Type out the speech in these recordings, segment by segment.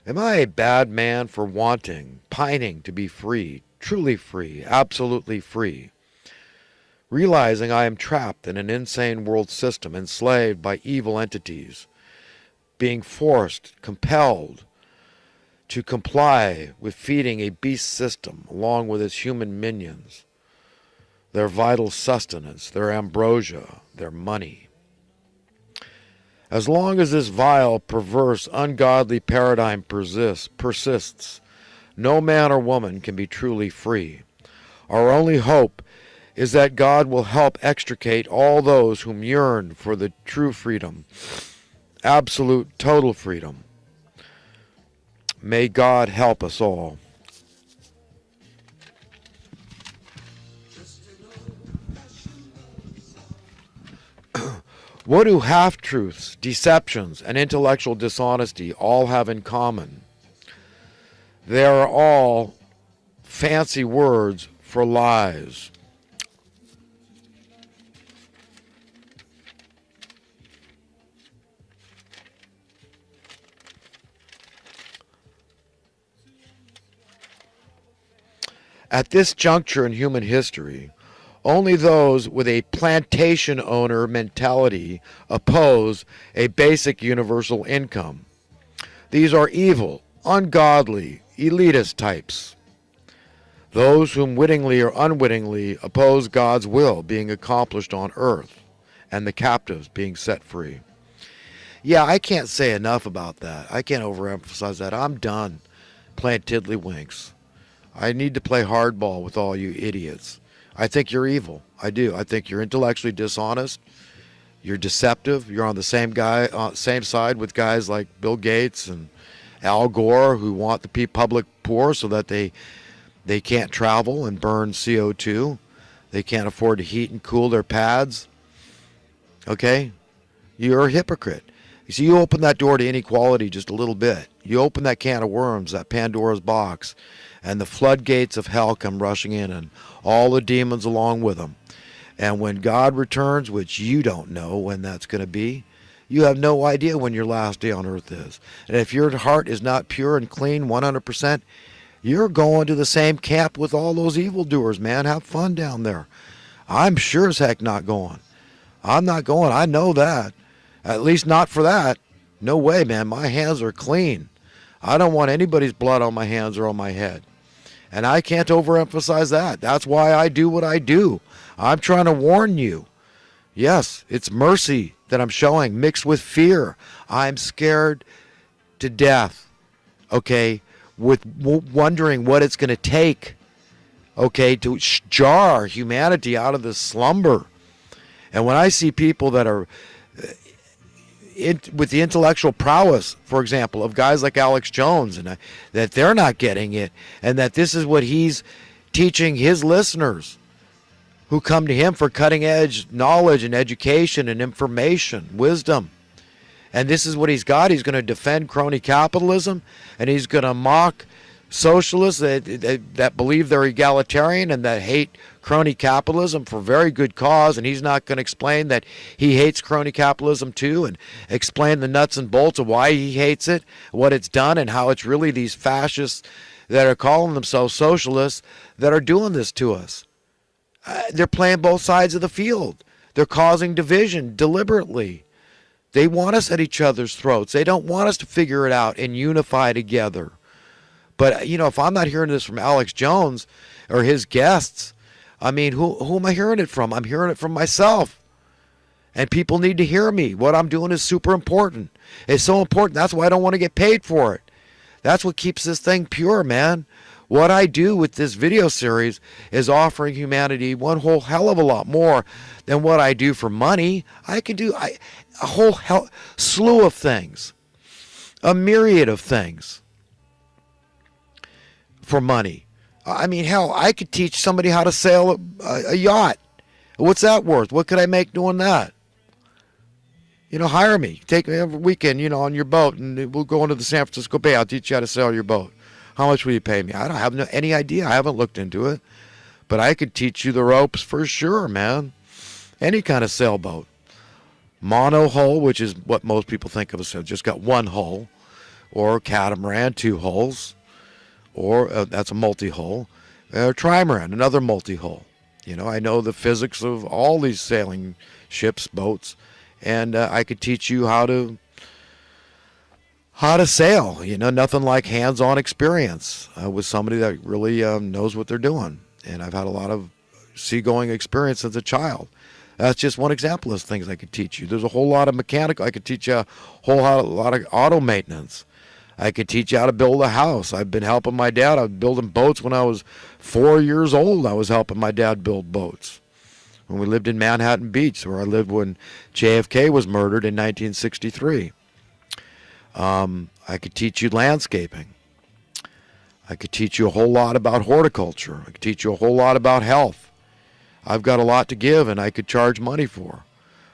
Am I a bad man for wanting, pining to be free, truly free, absolutely free? Realizing I am trapped in an insane world system, enslaved by evil entities, being forced, compelled to comply with feeding a beast system along with its human minions, their vital sustenance, their ambrosia, their money. As long as this vile, perverse, ungodly paradigm persists, no man or woman can be truly free. Our only hope is that God will help extricate all those whom yearn for the true freedom, absolute, total freedom. May God help us all. What do half-truths, deceptions, and intellectual dishonesty all have in common? They are all fancy words for lies. At this juncture in human history, only those with a plantation owner mentality oppose a basic universal income. These are evil, ungodly, elitist types. Those whom wittingly or unwittingly oppose God's will being accomplished on earth and the captives being set free. Yeah, I can't say enough about that. I can't overemphasize that. I'm done playing tiddlywinks. I need to play hardball with all you idiots. I think you're evil. I do. I think you're intellectually dishonest. You're deceptive. You're on the same side with guys like Bill Gates and Al Gore, who want the public poor so that they can't travel and burn CO2. They can't afford to heat and cool their pads. Okay? You're a hypocrite. You see, you open that door to inequality just a little bit. You open that can of worms, that Pandora's box, and the floodgates of hell come rushing in, and all the demons along with them. And when God returns, which you don't know when that's going to be, you have no idea when your last day on earth is. And if your heart is not pure and clean 100%, you're going to the same camp with all those evildoers, man. Have fun down there. I'm sure as heck not going. I'm not going. I know that. At least not for that. No way, man. My hands are clean. I don't want anybody's blood on my hands or on my head. And I can't overemphasize that. That's why I do what I do. I'm trying to warn you. Yes, it's mercy that I'm showing mixed with fear. I'm scared to death, okay, with wondering what it's going to take, okay, to jar humanity out of this slumber. And when I see people that are with the intellectual prowess, for example, of guys like Alex Jones, and that they're not getting it, and that this is what he's teaching his listeners who come to him for cutting-edge knowledge and education and information, wisdom. And this is what he's got. He's going to defend crony capitalism, and he's going to mock socialists that believe they're egalitarian and that hate crony capitalism for very good cause, and he's not going to explain that he hates crony capitalism too, and explain the nuts and bolts of why he hates it, what it's done, and how it's really these fascists that are calling themselves socialists that are doing this to us. They're playing both sides of the field. They're causing division deliberately. They want us at each other's throats. They don't want us to figure it out and unify together. But, you know, if I'm not hearing this from Alex Jones or his guests, I mean, who am I hearing it from? I'm hearing it from myself. And people need to hear me. What I'm doing is super important. It's so important. That's why I don't want to get paid for it. That's what keeps this thing pure, man. What I do with this video series is offering humanity one whole hell of a lot more than what I do for money. I can do a whole slew of things, a myriad of things for money. I mean, hell, I could teach somebody how to sail a yacht. What's that worth? What could I make doing that? You know, hire me. Take me every weekend, you know, on your boat, and we'll go into the San Francisco Bay. I'll teach you how to sail your boat. How much will you pay me? I don't have any idea. I haven't looked into it. But I could teach you the ropes for sure, man. Any kind of sailboat. Mono hull, which is what most people think of as just got one hull. or catamaran, 2 hulls, or that's a multi-hull, trimaran, another multi-hull. I know the physics of all these sailing ships, boats, and I could teach you how to sail. Nothing like hands-on experience with somebody that really knows what they're doing. And I've had a lot of seagoing experience as a child. That's just one example of things I could teach you. There's a whole lot of mechanical. I could teach you a whole lot of auto maintenance. I could teach you how to build a house. I've been helping my dad. I was building boats when I was 4 years old. I was helping my dad build boats. When we lived in Manhattan Beach, where I lived when JFK was murdered in 1963. I could teach you landscaping. I could teach you a whole lot about horticulture. I could teach you a whole lot about health. I've got a lot to give, and I could charge money for.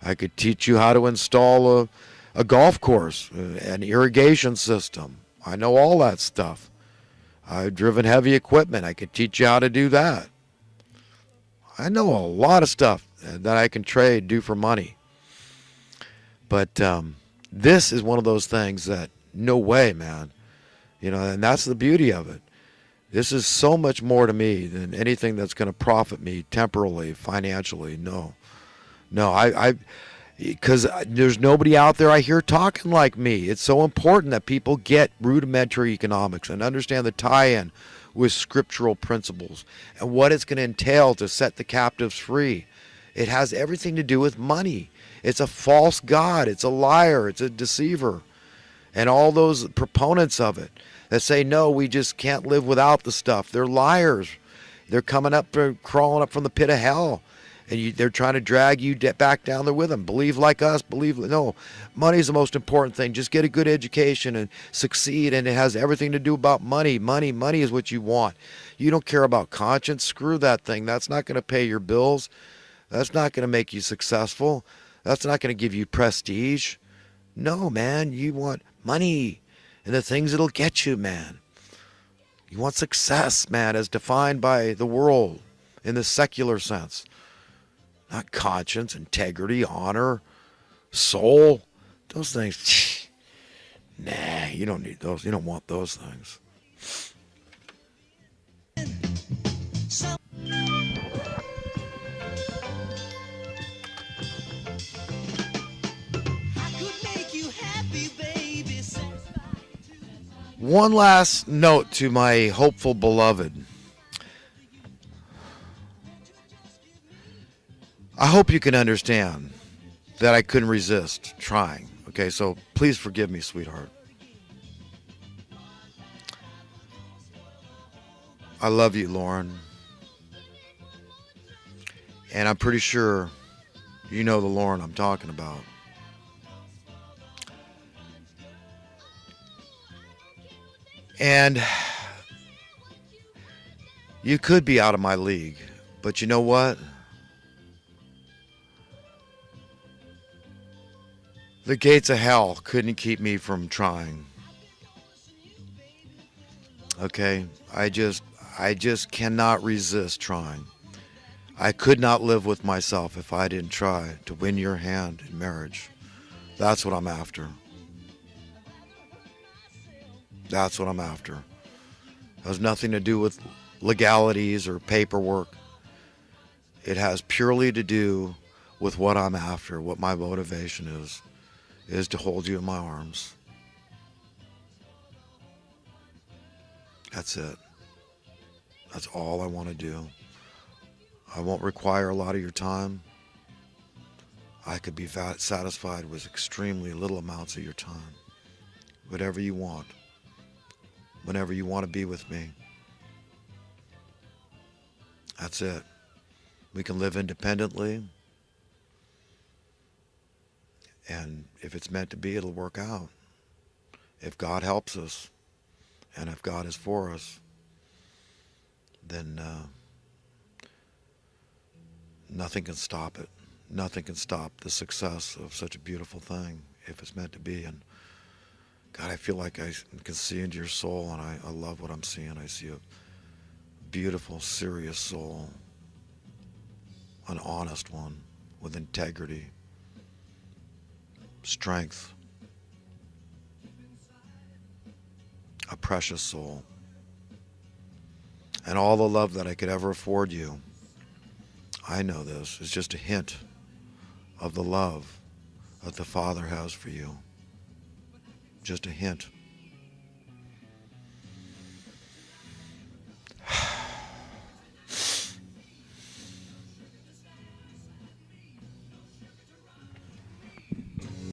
I could teach you how to install a golf course, an irrigation system. I know all that stuff. I've driven heavy equipment. I could teach you how to do that. I know a lot of stuff that I can do for money. But this is one of those things that, no way, man. And that's the beauty of it. This is so much more to me than anything that's going to profit me temporally, financially. No, because there's nobody out there I hear talking like me. It's so important that people get rudimentary economics and understand the tie-in with scriptural principles and what it's going to entail to set the captives free. It has everything to do with money. It's a false god. It's a liar. It's a deceiver. And all those proponents of it that say, no, we just can't live without the stuff. They're liars. They're crawling up from the pit of hell. And they're trying to drag you back down there with them. Believe like us. No, money is the most important thing. Just get a good education and succeed, and it has everything to do about money. Money is what you want. You don't care about conscience. Screw that thing. That's not going to pay your bills. That's not going to make you successful. That's not going to give you prestige. No, man, you want money and the things that'll get you, man. You want success, man, as defined by the world in the secular sense. Not conscience, integrity, honor, soul. Those things, nah, you don't need those. You don't want those things. One last note to my hopeful beloved. I hope you can understand that I couldn't resist trying. Okay, so please forgive me, sweetheart. I love you, Lauren. And I'm pretty sure you know the Lauren I'm talking about. And you could be out of my league, but you know what? The gates of hell couldn't keep me from trying. Okay? I just cannot resist trying. I could not live with myself if I didn't try to win your hand in marriage. That's what I'm after. That's what I'm after. It has nothing to do with legalities or paperwork. It has purely to do with what I'm after, what my motivation is to hold you in my arms. That's it. That's all I want to do. I won't require a lot of your time. I could be satisfied with extremely little amounts of your time. Whatever you want. Whenever you want to be with me. That's it. We can live independently. And if it's meant to be, it'll work out. If God helps us, and if God is for us, then nothing can stop it. Nothing can stop the success of such a beautiful thing if it's meant to be. And God, I feel like I can see into your soul, and I love what I'm seeing. I see a beautiful, serious soul, an honest one with integrity, strength, a precious soul. And all the love that I could ever afford you, I know this, is just a hint of the love that the Father has for you. Just a hint.